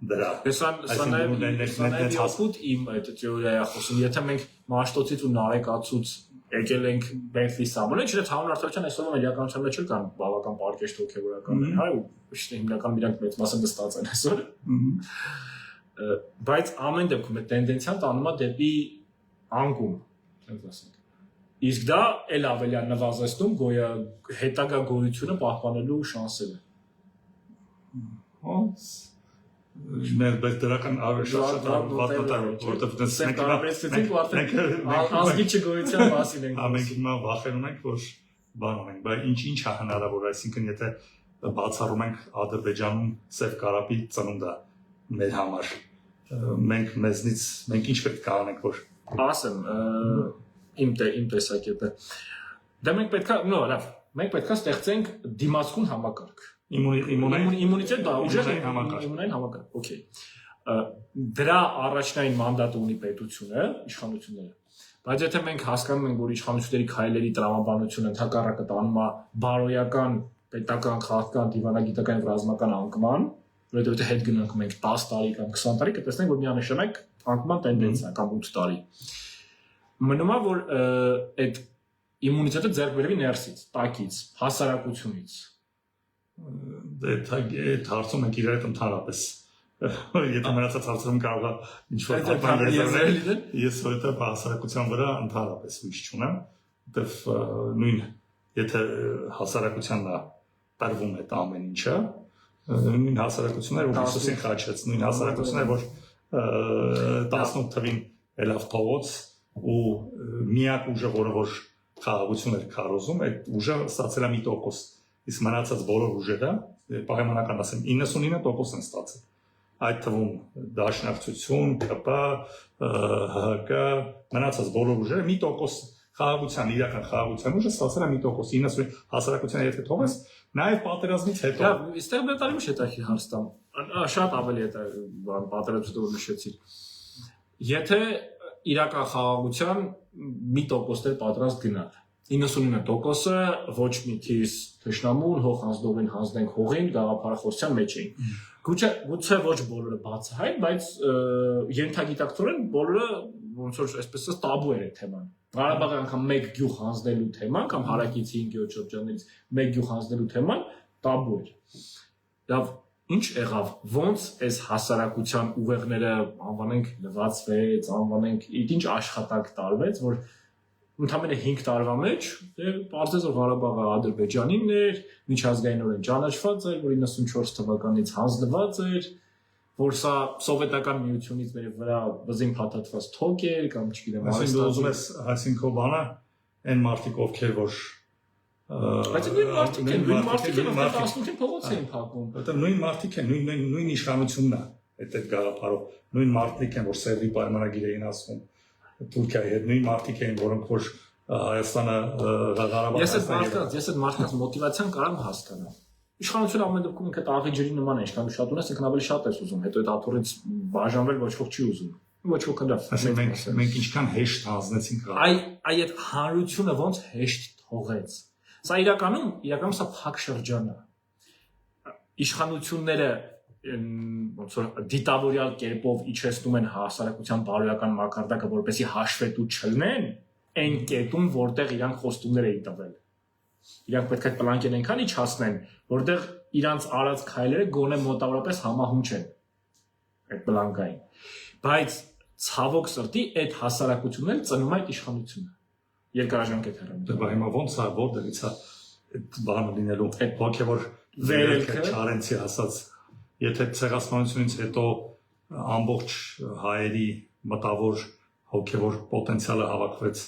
դրա սա նաեւ հասկուտ իմ այդ թեորիայի խոսում եթե մենք մաշտոցից ու նարեկացուց եկել ենք Bentley Samuel-ը, չէ՞ ցավոն արդյոք այսօր իրականության մեջ կան բավական պարկեշտ հոգեվորականներ, հա, ու հիմնական իրանք մեծ մասը նստած են այսօր։ Բայց ամեն դեպքում այդ տենդենցիան տանում է դեպի անկում, ասենք ասենք։ Իսկ դա էլ ավելի նվազեցնում հետագա գոյությունը պահպանելու շանսերը։ Մեր դրական շատ վատնատար որտեղ ազգի չգոյության մասին ենք մենք հիմա վախենում ենք որ բան ունենք բայց ինչ է հնարավոր այսինքն եթե բացառում ենք Ադրբեջանում Սև Կարապի ծնունդը մեր համար մենք ինչ պետք է անենք որ ասեմ իմ տեսակետը դա մենք պետք է ստեղծենք դիմացկուն համակարգ Իմունիտետ դա ուժեղ իմունային համակարգ, օքեյ։ Դրա առաջնային մանդատը ունի պետությունը, իշխանությունները։ Բայց եթե մենք հասկանում ենք, որ իշխանությունների քայլերի տրամաբանությունը ընդհակառակը տանում է բարոյական, պետական, քաղաքական, դիվանագիտական եւ ռազմական անկման, որովհետեւ եթե հետ գնանք մենք 10 տարի կամ 20 տարի, կտեսնենք, որ միանշանակ անկման տենդենսիա կամ 8 տարի։ Մնում է, որ այդ իմունիտետը ձեռք բերվի ներսից, տակից, հասարակությունից Այդ հարցում ենք իրար հետ ընդհանրապես եթե մնացած հարցում կարող է ինչ-որ բան եզրել ես որտեղ հասարակության վրա ընդհանրապես ուրիշ չունեմ որտեվ նույն եթե հասարակությանն տարվում է ամեն ինչը նույն հասարակությունները որ Հիսուսին խաչեց նույն հասարակությունները որ 18 թվին ելավ փողոց ու միակ ուժը որը որ խաղաղություն էր քարոզում այդ ուժը ստացել է 1% Իսկ մնացած բոլոր ուժերը, պայմանական ասեմ, 99% են ստացել։ Այդ թվում Դաշնակցություն, ԿՊ, ՀՀԿ, մնացած բոլոր ուժերը 1% խաղաղության, իրական խաղաղության ուժը ստացել է 1%, 90 հասարակության եթե թողես, նաև պատերազմից հետո։ Այստեղ մետալի միշտ հետաքրքիր հարց տամ։ Շատ ավելի է պատերազմից հետո նշեցիր։ Եթե իրական խաղաղության 1% պատրաստ գնալ 99%-ը ոչ մի քիչ թշնամուն, հող հանձնողին հանձնենք հողին, գաղափարախոսության մեջ էին։ Գուցե ոչ բոլորը բացահայտ, բայց ենթագիտակցորեն բոլորը ոնց որ այսպես տաբու էր այդ թեման։ Ղարաբաղի անգամ մեկ գյուղ հանձնելու թեման կամ հարակից 5-7 շրջաններից մեկ գյուղ հանձնելու թեման տաբու էր։ Լավ, ինչ եղավ, ոնց այս հասարակության ուղեղները անվանենք լվացվեց, անվանենք ինչ աշխատանք տարվեց, որ Ընդամենը 5 տարվա մեջ պարզեց որ Ղարաբաղը Ադրբեջանինն էր, միջազգայինորեն ճանաչված էր, որ 94 թվականից հանձնված էր, որ սա սովետական միությունից մեր վրա բզին փաթաթված թոք էր կամ չգիտեմ, այսինքն ուզում ես այսինքն բանը այն մարդիկ ովքեր որ Բայց նույն մարդիկ են 18-ին փողոց էին փակում։ Որտեղ նույն մարդիկ են, նույն իշխանությունն է այդ գաղափարով, նույն մարդիկ են որ Սերբի պայմանագիր էին ասում Թուրքիայի հետ նույն մարդիկ էին, որոնք որ Հայաստանը Ղարաբաղը Ես այդ մարդկանց մոտիվացիան կարող եմ հասկանալ։ Իշխանությունը ամեն դեպքում ինքը աղի ջրի նման է, ինչքան շատ ունես, ինքն ավելի շատ է ուզում, հետո այդ աթոռից բաժանվել ոչ ոք չի ուզում։ Ոչ ոք հնդավ։ Մենք ինչքան հեշտ հանձնեցինք։ Այդ հանրությունը ոնց հեշտ թողեց։ Սա իրականում սա փակ շրջան է։ Իշխանությունները ոնց որ դիտավորյալ կերպով իջեցնում են հասարակության բարոյական մակարդակը, որպեսզի հաշվետու չլինեն, այն կետում, որտեղ իրանք խոստումներ էին տվել։ Իրանք պետք է այդ պլանկեն այնքան իջացնեն, որտեղ իրանք արած քայլերը գոնե մոտավորապես համահունչ են այդ պլանկային։ Բայց ցավոք սրտի այդ հասարակությունն ծնում է այդ իշխանությունը։ Երկարաժամկետ հեռանում։ Դե հիմա ոնց է որտեղից է այդ բանը լինելու այդ ոգևոր վերելքը Չարենցի ասած Եթե ցեղասպանությունից հետո ամբողջ հայերի մտավոր հոգևոր պոտենցիալը հավաքվեց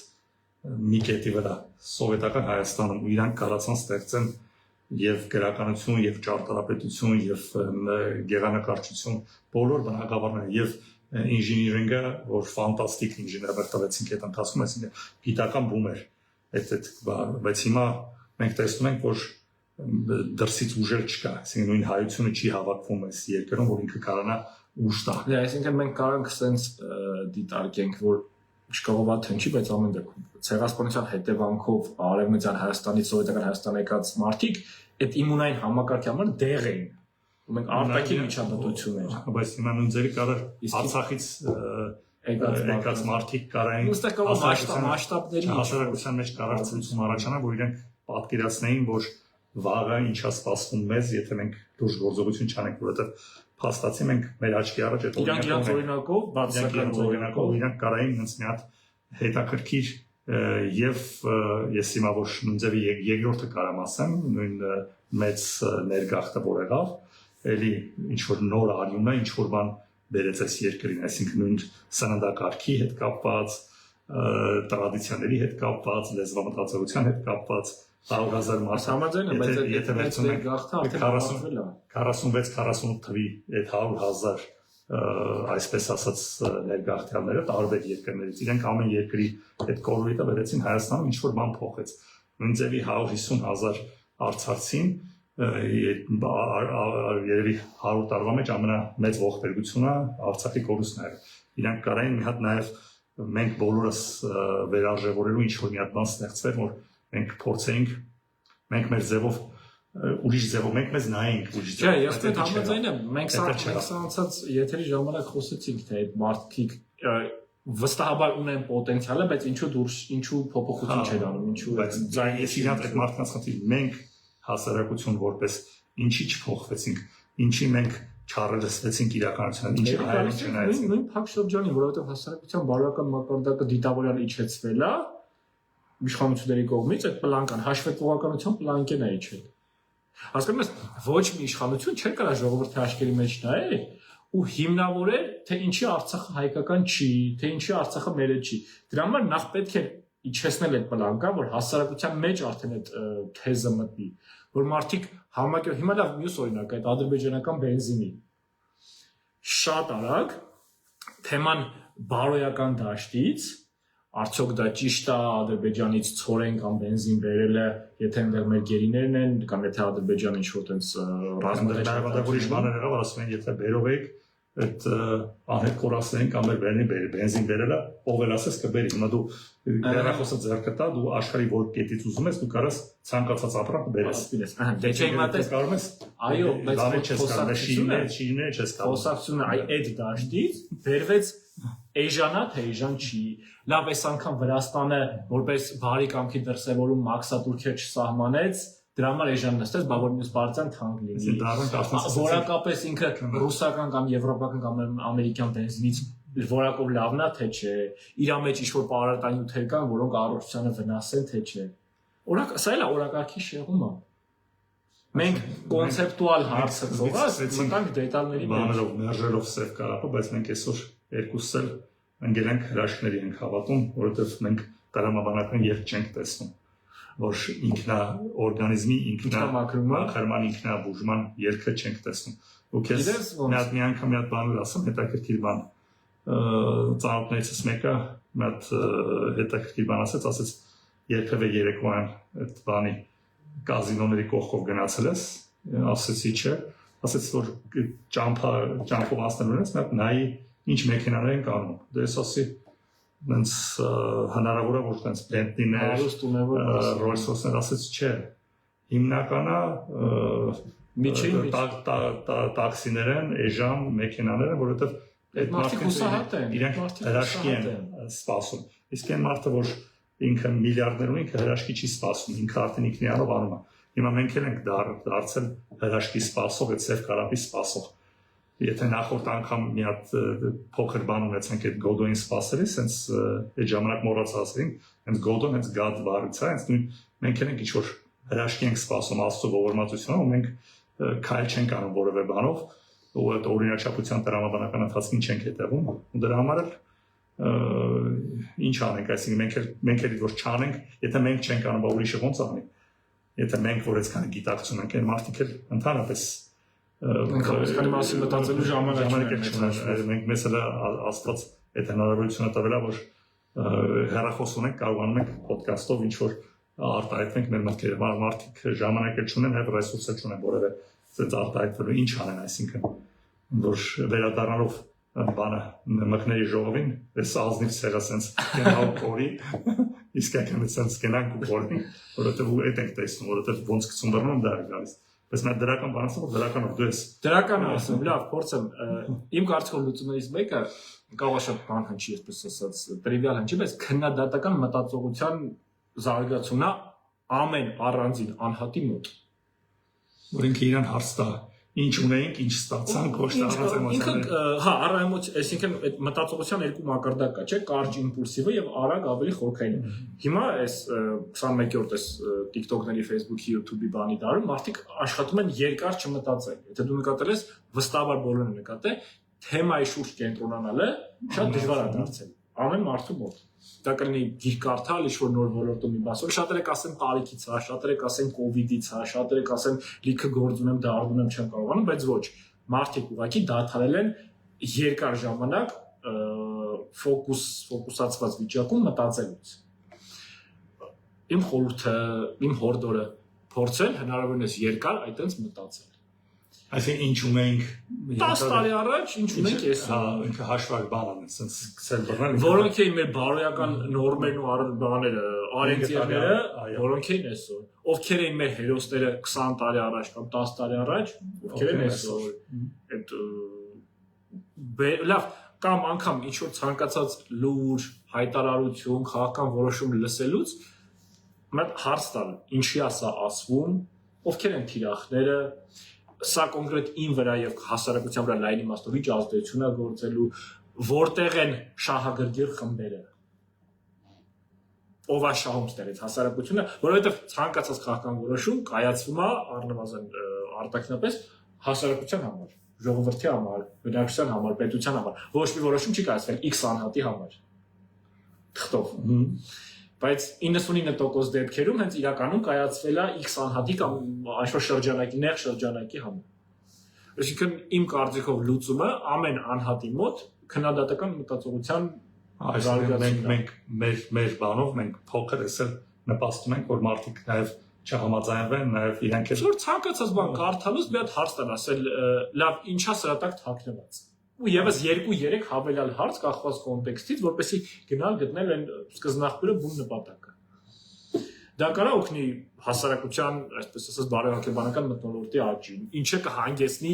մի կետի վրա սովետական Հայաստանում ու իրանք կարողացան ստեղծեն եւ գրականություն եւ ճարտարապետություն եւ գեղանկարչություն բոլոր բնագավառները եւ ինժեներինգը որ ֆանտաստիկ ինժեներներ տվեցին այդ ընթացքում այսինքն գիտական բում էր բայց հիմա մենք տեսնում ենք որ դրսից ուժեր չկա, այսինքն նույն հայությունը չի հավաքվում այս երկրում, որ ինքը կարողանա ուժ տա։ Դե այսինքն մենք կարող ենք sense դիտարկենք, որ չկարողա թնչի, բայց ամեն դեպքում ցեղասպանության հետևանքով արևմտյան Հայաստանից սովետական Հայաստան եկած մարդիկ այդ իմունային համակարգի համար դեղ էին։ Ու մենք արտաքին միջադատություն էր։ Բայց հիմա նույն ձերի կարող Արցախից եկած մարդիկ կարային մասշտաբների հասարակության մեջ կարող ցնցում առաջանա, որ իրենք պատկերացնեին, որ վաղը ինչա սպասվում մեզ, եթե մենք դուրս գործողություն չանենք, որովհետև փաստացի մենք մեր աչքի առաջ այդ օրինակով, բացական օրինակով իրանք կարային հենց մի հատ հետաքրքիր եւ ես հիմա ոչ նույն ձևի երկրորդը կարամ ասեմ նույն մեծ ներգաղթը որ եղավ էլի ինչ որ նոր արյուն է ինչ որ բան բերեց այս երկրին այսինքն նույն սննդակարգի հետ կապված տրադիցիաների հետ կապված լեզվամտածողության հետ կապված 100,000 մարդ համաձայն եմ բայց եթե վերցնենք 46-48 թվի այդ 100,000 այսպես ասած ներգաղթյալները տարբեր երկրներից իրենք ամեն երկրի այդ կոլորիտը վերեցին Հայաստանում ինչ որ բան փոխեց նույն ձևի 150,000 արցախցին երևի 100 տարվա մեջ ամենամեծ ողբերգությունը Արցախի կորուստն էր իրանք կարային մի հատ նաև մենք բոլորս վերարժևորելու ինչ որ մի հատ բան ստեղծվեր որ մենք փորձեինք մենք մեր ձևով ուրիշ ձևով մենք մեզ նայենք ուրիշ ձևով։ Չէ, ես պետք համաձայն եմ։ Մենք սա անցած եթերի ժամանակ խոսեցինք թե այդ մարդիկ վստահաբար ունեն պոտենցիալը, բայց ինչու փոփոխություն չեն անում, ինչու բայց ես իրանք այդ մարդկանց խնդիր մենք հասարակություն որպես ինչի չփոխվեցինք, ինչի մենք չառաջացվեցինք իրականությանը, ինչի հայերեն չնայեցինք։ Նույն փակ շրջանի, որովհետև հասարակության բարոյական մակարդակը դիտավորյալ իջեցվել է իշխանությունների կողմից, այդ պլանկան հաշվետվողականության պլանկեն է իջել։ Հասկանում ես, ոչ մի իշխանություն չէր կարա ժողովրդի աչքերի մեջ նայել ու հիմնավորել, թե ինչի Արցախը հայկական չի, թե ինչի Արցախը մերը չի։ Դրա համար նախ պետք է իջեցնել այդ պլանկան, որ հասարակության մեջ արդեն այդ թեզը մտնի, որ մարդիկ համակերպ հիմա լավ մյուս օրինակ այդ ադրբեջանական բենզինի շատ արագ թեման բարոյական դաշտից արդյոք դա ճիշտ է Ադրբեջանից ցորեն կամ բենզին բերելը, եթե այնտեղ մեր գերիներն են կամ եթե Ադրբեջանը ինչ-որ տենց ուրիշ բաներ եղավ, ասում են եթե բերով եք, այդ անհետ կորացնեն կամ մեր բենզին բերելը, ով էլ ասես կբերի, հիմա դու հեռախոսը ձեռքդ տա, դու աշխարհի որ կետից ուզում ես, դու կարաս ցանկացած ապրանք բերես։ Դե չէ հիմա տես կարող ես, այո, բայց խոսակցությունը չես կարող։ Խոսակցությունը այդ դաշտից բերվեց Էժանա թե Էժան չի։ Լավ, այս անգամ Վրաստանը որպես բարի կամքի դրսևորում մաքսատուրքեր չսահմանեց, դրա համար Էժան նստեց, բա որ մյուս բարձան թանկ լինի։ Որակապես ինքը ռուսական կամ եվրոպական կամ ամերիկյան բենզինից որակով լավն է թե չէ։ Իր մեջ ինչ-որ պարարտանյութեր կան, որոնք առողջությանը վնաս են թե չէ։ Սա էլ է օրակարգի շեղումը։ Մենք կոնցեպտուալ հարցը ծոված մտանք դետալների մեջ։ Բաներով մերժելով սև կարապը, բայց մենք այսօր երկուսս էլ ընկերենք հրաշքների ենք հավատում, որովհետև մենք տրամաբանական երկ չենք տեսնում, որ ինքնա օրգանիզմի ինքնամաքրման ինքնաբուժման երգը չենք տեսնում։ Ու քեզ մի անգամ մի հատ բան ասեմ, հետաքրքիր բան։ Ծանոթներիցս մեկը մի հատ հետաքրքիր բան ասեց, երբևէ երեկոյան այդ բանի կազինոների կողքով գնացել ես, ասեցի չէ, ասեց որ ճամփով անցնելու ես, մի հատ նայի ինչ մեքենաներ են կանում։ Դե ես ասի այնց հնարավոր է որ այնց Bentley-ներ, Rolls-Royce-ներ ասեց չէ։ Հիմնականը միջին տաքսիներ են, էժան մեքենաներ են, որովհետև այդ մարդիկ հուսահատ են, իրենք հրաշքի են սպասում։ Իսկ այն մարդը որ ինքը միլիարդներ ունի, ինքը հրաշքի չի սպասում, ինքը արդեն ինքնիանով անում է։ Հիմա մենք էլ ենք դարձել հրաշքի սպասող, այդ սև կարապի սպասող։ Եթե նախորդ անգամ մի հատ փոքր բան ունեցանք այդ Գոդոյին սպասելիս, հենց այդ ժամանակ մոռացածինք, հենց Գոդոն հենց գադ վարից է, հենց նույն մենք էլ ենք ինչ-որ հրաշքի ենք սպասում Աստծո ողորմածությունը, ու մենք քայլ չենք անում որևէ բանով, ու այդ օրինաչափության տրամաբանական ընթացքին չենք հետևում, ու դրա համար էլ ինչ անենք, այսինքն մենք էլ որ չանենք, եթե մենք չենք անում, ուրիշը ոնց անի։ Եթե մենք որ այսքան գիտակցություն ենք, այն մարդիկ էլ ընդհանրապես մենք այսքանի մասին մտածելու ժամանակ չունենք, մենք մեզ էլ Աստված այդ հնարավորությունը տվել է, որ հեռախոս ունենք, կարողանում ենք ոդքասթով ինչ որ արտահայտենք մեր մտքերը, մարդիկ ժամանակ էլ չունեն, հայ ռեսուրս էլ չունեն որևէ այդպես արտահայտվելու, ինչ անեն, այսինքն որ վերադառնալով բանը մկների ժողովին, այս ազնիվ սեղը սենց կենալ կորի, իսկական սենց կենանք ու կորի, որովհետև ու էտ ենք տեսնում, որովհետև ոնց կցում բռնում դա է գալիս։ Բայց նա դրական բան ասում, որ դրականով դու ես։ Դրական ասում, լավ, փորձեմ։ Իմ կարծիքով լուծումներից մեկը կարող է շատ բան հնչի, այսպես ասած, տրիվիալ հնչի, բայց քննադատական մտածողության զարգացումն է ամեն առանձին անհատի մոտ։ Որ ինքը իրան հարց տա, ինչ ունեինք, ինչ ստացանք, ոչ թե առանց էմոցիաների։ Հա, այսինքն այդ մտածողության երկու մակարդակ կա, չէ՞, կարճ իմպուլսիվը եւ արագ ավելի խորքային։ Հիմա այս 21-րդ այս TikTok-ների, Facebook-ի, YouTube-ի բանի դարում մարդիկ աշխատում են երկար չմտածել։ Եթե դու նկատել ես, վստահաբար բոլորը նկատել, թեմայի շուրջ կենտրոնանալը շատ դժվար է դարձել ամեն մարդու մոտ։ Դա կլինի գիրք կարդալ, ինչ-որ նոր ոլորտում մի բան։ Շատերը կասեն տարիքից է, շատերը կասեն կովիդից է, շատերը կասեն լիքը գործ ունեմ, դա արդյունքում չեմ կարողանում, բայց ոչ։ Մարդիկ ուղղակի դադարել են երկար ժամանակ ֆոկուսացված վիճակում մտածելուց։ Իմ խորհուրդը, իմ հորդորը փորձել հնարավորինս երկար այտենց մտածել։ Այսինքն ինչ ունենք 10 տարի առաջ, ինչ ունենք այսօր։ Ինքը հաշվակ բան է, sense սկսել բռնել։ Որոնք էին մեր բարոյական նորմերն ու բաները, օրենքները, որոնք էին այսօր։ Ովքեր էին մեր հերոսները 20 տարի առաջ կամ 10 տարի առաջ, ովքեր են այսօր։ Այդ լավ, կամ անգամ ինչ որ ցանկացած լուր, հայտարարություն, քաղաքական որոշում լսելուց մտ հարց տալ, ինչի է սա ասվում, ովքեր են թիրախները, սա կոնկրետ ին վրա եւ հասարակության վրա լայն իմաստով ինչ ազդեցություն է գործելու, որտեղ են շահագրգիռ խմբերը, ով է շահում ստերից հասարակությունը, որովհետեւ ցանկացած քաղաքական որոշում կայացվում է առնվազն արտաքնապես հասարակության համար, ժողովրդի համար, բնակչության համար, պետության համար, ոչ մի որոշում չի կայացվել X անհատի համար։ Թղթով։ Բայց 99% դեպքերում հենց իրականում կայացվել է X անհատի կամ ինչ-որ շրջանակի, նեղ շրջանակի համար։ Այսինքն իմ կարծիքով լուծումը ամեն անհատի մոտ քննադատական մտածողության մենք մեր բանով մենք փոքր էսել նպաստում ենք, որ մարդիկ նաև չհամաձայնվեն, նաև իրենք որ ցանկացած բան կարդալուց մի հատ հարց տան ասել, լավ, ինչա սրա տակ թաքնված։ Ու եւս 2-3 հավելյալ հարց կախված կոնտեքստից, որպեսզի գնալ գտնել այն սկզբնաղբյուրը բուն նպատակը։ Դա կարող օգնի հասարակության, այսպես ասած, բարոյական մթնոլորտի աճին, ինչը կհանգեցնի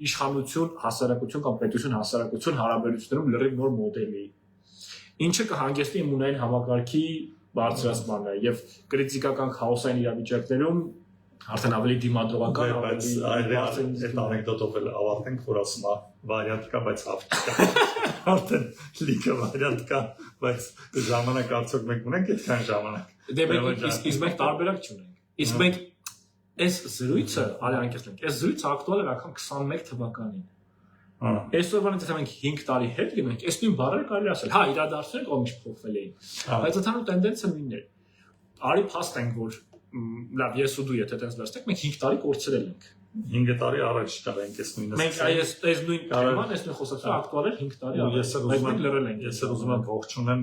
իշխանություն, հասարակություն կամ պետություն հասարակություն հարաբերություններում լրիվ նոր մոդելի, ինչը կհանգեցնի իմունային համակարգի բարձրացմանը եւ կրիտիկական քաոսային իրավիճակներում արդեն ավելի դիմադրողական, բայց այդ անեկդոտով էլ ավարտենք, որ ասում է վարիանտ կա, բայց հավք չկա։ Արդեն լիքը վարիանտ կա, բայց ժամանակ արդյոք մենք ունենք այդքան ժամանակ։ Դե իսկ մենք տարբերակ չունենք։ Իսկ մենք այս զրույցը, արի անկեղծ, այս զրույցը ակտուալ էր անգամ 21 թվականին։ Այսօրվանից եթե մենք 5 տարի հետ գնանք, այս նույն բառերը կարելի ասել, հա, իրադարձությունները ո՞նչ փոխվել էին։ Բայց ընդհանուր տենդենսը նույնն է։ Արի փաստենք, որ լավ, ես ու դու եթե այդպես վերցնենք, մենք 5 տարի կորցրել ենք։ 5 տարի առաջ չկարենք այս նույնը։ Մենք այս նույն թեման, այս նույն խոսակցությունը ակտուալ էր 5 տարի առաջ։ Ես լրել ենք, ես ուզում եմ ողջունեմ,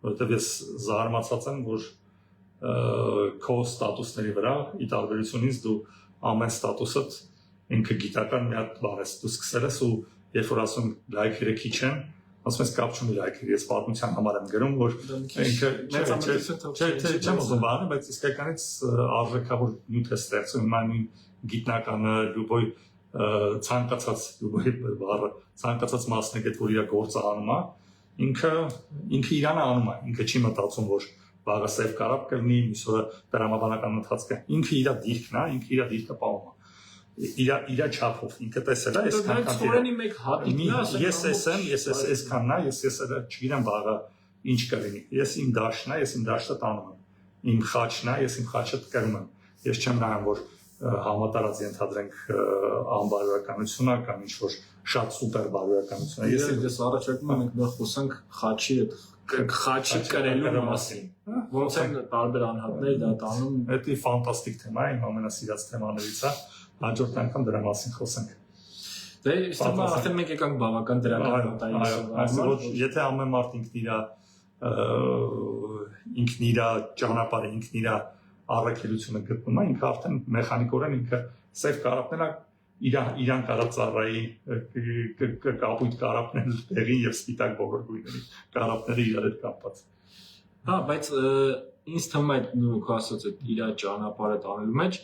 որովհետև ես զարմացած եմ, որ քո ստատուսների վրա ի տարբերությունից դու ամեն ստատուսդ ինքը գիտական մի հատ բան ես դու սկսել ես ու երբ որ ասում լայքերը քիչ են, ասում ես կապ չունի լայքերի, ես պատմության համար եմ գրում, որ ինքը չեմ ուզում բանը, բայց իսկականից արժեքավոր նյութ է ստեղծում հիմա նույն գիտնականը, լուբոյ ցանկացած մասնագետ, որ իր գործը անում է, ինքը իրան անում է, ինքը չի մտածում, որ վաղը սև կարապ կլինի, միսօրը դրամաբանական ընթացքը, ինքը իր դիրքն է, ինքը իր դիրքը պահում է։ Իր չափով ինքը տեսել է այսքան ծորենի մեկ հատիկն է, ես էսեմ, ես այսքանն է, ես չգիտեմ վաղը ինչ կլինի։ Ես իմ դաշտն է, ես իմ դաշտը տանում եմ։ Իմ խաչն է, ես իմ խաչը կրում եմ։ Ես չեմ նայում, որ համատարած ենթադրենք անբարոյականություն է կամ ինչ-որ շատ սուպեր բարոյականություն է։ Ես առաջարկում եմ մենք նոր խոսանք խաչի կրելու մասին։ Ոնց են տարբեր անհատներ դա տանում։ Դա ֆանտաստիկ թեմա է, իմ ամենասիրած թեմաներից է։ Հաջորդ անգամ դրա մասին խոսենք։ Դե իստամա արդեն մենք եկանք բավական դրական նոտայի։ Եթե ամեն մարդ ինքն իր ճանապարհը, ինքն իր առաքելությունը գտնում է, ինքը արդեն մեխանիկորեն ինքը սև կարապներն իրան կարած ծառայի կապույտ կարապներ տեղի եւ սպիտակ բոլոր գույների կարապները իրար հետ կապված։ Հա, բայց ինձ թվում է նույն քո ասած այդ իր ճանապարհը տանելու մեջ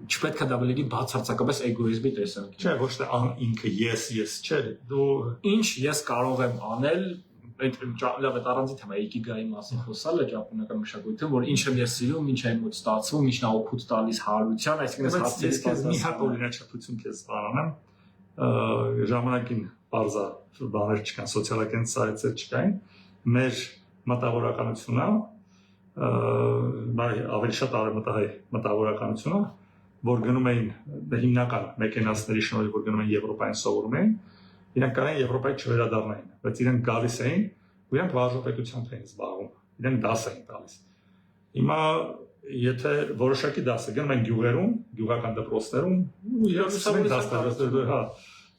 չպետք է դա լինի բացարձակապես էգոիզմի տեսանկյունից։ Չէ, ոչ թե ինքը ես, չէ, դու ինչ ես կարող եմ անել լավ է առանձին թեմա Ikigai-ի մասին խոսալը ճապոնական մշակույթը, որ ինչ եմ ես սիրում, ինչ եմ մոտ ստացվում, ինչն է օգուտ տալիս հարության, այսինքն այս հարցերի մի հատ օրինաչափություն քեզ բանանեմ, ժամանակին բարձա բաներ չկան, սոցիալական սայթեր չկային, մեր մտավորականությունը, ավելի շատ արևմտահայ մտավորականությունը, որ գնում էին հիմնական մեքենացների շնորհիվ, որ գնում էին Եվրոպային սովորում էին, իրանք կարան Եվրոպայի չվերադառնային, բայց իրանք գալիս էին ու իրանք վարժապետությամբ էին զբաղվում, իրանք դաս էին տալիս։ Հիմա եթե որոշակի դասը գնում են գյուղերում, գյուղական դպրոցներում,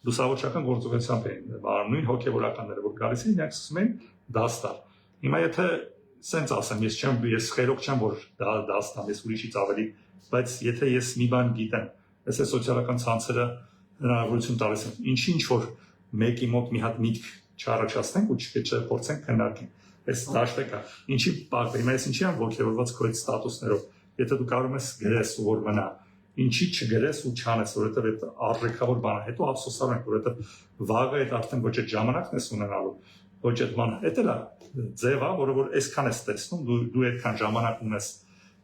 լուսավորչական գործողությամբ էին նույն հոգևորականները, որ գալիս են, իրանք սկսում են դաս տալ։ Հիմա եթե սենց ասեմ, ես խելոք չեմ, որ դաս տամ, ես ուրիշից ավելի, բայց եթե ես մի բան գիտեմ, ես սոցիալական ցանցերը հնարավորություն տալիս եմ, ինչ որ մեկի մոտ մի հատ միտք չառաջացնենք ու չփորձենք քննարկենք։ Այս դաշտը կա։ Ինչի պարտ է, ես ինչի եմ ողջերված քո այդ ստատուսներով։ Եթե դու կարող ես գրես ու որ մնա, ինչի չգրես ու չանես, որովհետև այդ արժեքավոր բան է։ Հետո ափսոսանում ենք, որովհետև վաղը այդ արդեն ոչ այդ ժամանակն ես ունենալու, ոչ այդ բանը։ Էդ էլ է ձև է, որը որ այսքան ես տեսնում, դու այդքան ժամանակ ունես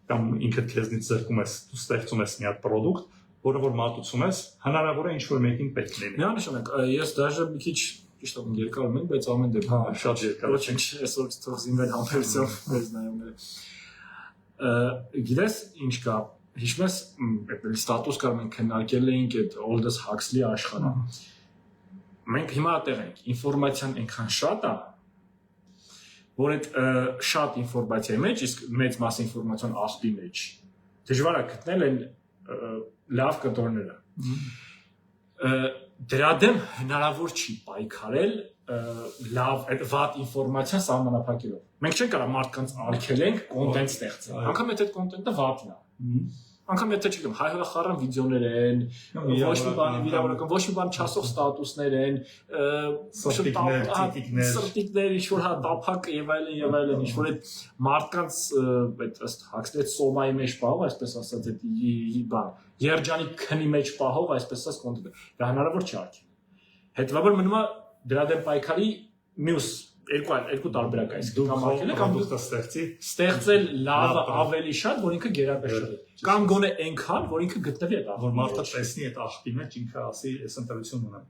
կամ ինքդ քեզնից զրկում ես, դու ստեղծում ես մի հատ product, որը որ մատուցում ես, հնարավոր է ինչ-որ մեկին պետք լինի։ Միանշանակ, ես դաժե մի քիչ ճիշտ եմ երկար ունեմ, բայց ամեն դեպքում շատ երկար։ Ոչինչ, այսօր թող զինվեն համբերությամբ մեզ նայողները։ Գիտես ինչ կա, հիշում ես, այդպես ստատուս կար մենք քննարկել էինք այդ Aldous Huxley աշխարհը։ Մենք հիմա այդտեղ ենք, ինֆորմացիան այնքան շատ է, որ այդ շատ ինֆորմացիայի մեջ, իսկ մեծ մաս ինֆորմացիոն աղբի մեջ դժվար է գտնել այն լավ կտորները։ Դրա դեմ հնարավոր չի պայքարել լավ այդ վատ ինֆորմացիա սահմանափակելով։ Մենք չենք կարող մարդկանց արգելենք կոնտենտ ստեղծել։ Անկամ եթե այդ կոնտենտը վատն է։ Անկամ եթե չգիտեմ, հայհոյախառն վիդեոներ են, ոչ մի բան վիրավորական, ոչ մի բան չասող ստատուսներ են, սրտիկներ, ինչ-որ հա տափակ եւ այլն, ինչ-որ այդ մարդկանց այդ ըստ Huxley սոմայի մեջ պահող, այսպես ասած, այդ բան, երջանիկ քնի մեջ պահող, այսպես ասած կոնտենտ։ Դա հնարավոր չի արգելել։ Հետևաբար մնում է դրա դեմ պայքարի մյուս երկու տարբերակ է, այսինքն կամ արգելել կամ դու ստեղծել լավը ավելի շատ, որ ինքը գերակշռի, կամ գոնե այնքան, որ ինքը գտնվի այդ աղբի, որ մարդը տեսնի այդ աղբի մեջ ինքը ասի, ես ընտրություն ունեմ։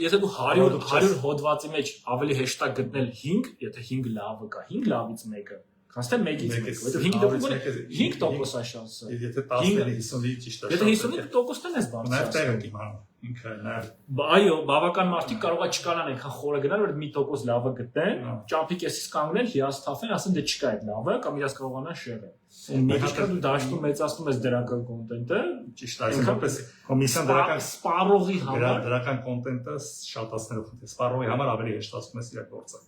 Եթե դու 100 հոդվածի մեջ ավելի հեշտ է գտնել 5, եթե 5 լավը կա, 5 լավից մեկը, քան թե 1-ից մեկը, որովհետև 5% է շանսը։ Եթե 10-ից 50-ից ճիշտ է։ Եթե 55%-ն ես բարձր։ Նաև տեղ ենք իմանում։ Ինքը նաև այո, բավական մարդիկ կարող է չկանան այնքան խորը գնալ, որ մի տոկոս լավը գտնեն, ճամփի կեսից կանգնեն, հիասթափեն, ասեն դե չկա այդ լավը, կամ իրաց կարողանան շեղել։ Ինչքան դու դաշտում մեծացնում ես դրական կոնտենտը, ճիշտ է, այսինքն կոմիսիան դրական սպառողի համար դրական կոնտենտը շատացնելով խնդիր, սպառողի համար ավելի հեշտացնում ես իր գործը։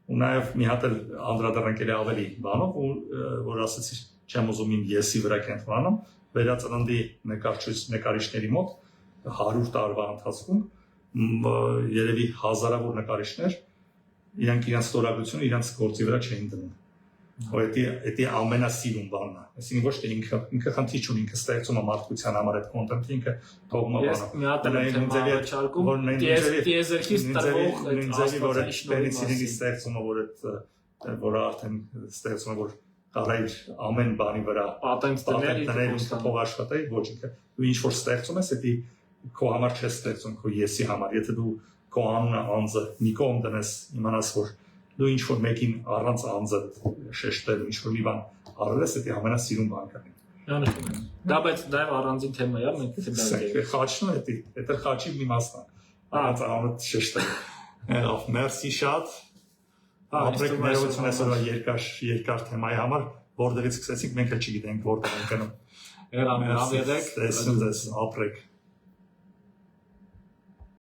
Ու նաև մի հատ էլ անդրադառնանք էլի ավելի բանով, որ ասացի, չեմ ուզում իմ եսի վրա կենտրոնանամ, վերածննդի նկարիչների մոտ 100 տարվա ընթացքում երևի հազարավոր նկարիչներ իրանք իրենց ստորագրությունը իրենց գործի վրա չէին դնում։ Դա ամենասիրուն բանն է։ Այսինքն ոչ թե ինքը խնդիր չունի, ինքը ստեղծում է մարդկության համար այդ կոնտենտը, ինքը թողում է բանը։ Մի հատ առաջարկում, տիեզերքից տրվող պենիցիլինի ստեղծումը, որը արդեն ստեղծում է, որ կարայր ամեն բանի վրա պատենտներ ու փող աշխատել, ոչ ինքը դու ինչ որ ստեղծում ես, դա քո համար չես ստեղծում, քո եսի համար։ Եթե դու քո անունը անձը մի կողմ դնես, իմանաս որ դու ինչ որ մեկին առանց անձը շեշտել, ինչ որ մի բան արել ես, դա ամենասիրուն բանը է։ Անշուշտ։ Դա բայց դա առանձին թեմա է, մենք քննարկենք։ Խաչն է դա խաչի մի մասն է։ Առանց անունը շեշտել։ Լավ, մերսի շատ։ Ապրեք ներողություն այսօր երկար թեմայի համար, որտեղից սկսեցինք, մենք էլ չգիտենք որտեղ ենք գնում։ Լավ եղեք, տեսնես ապրեք։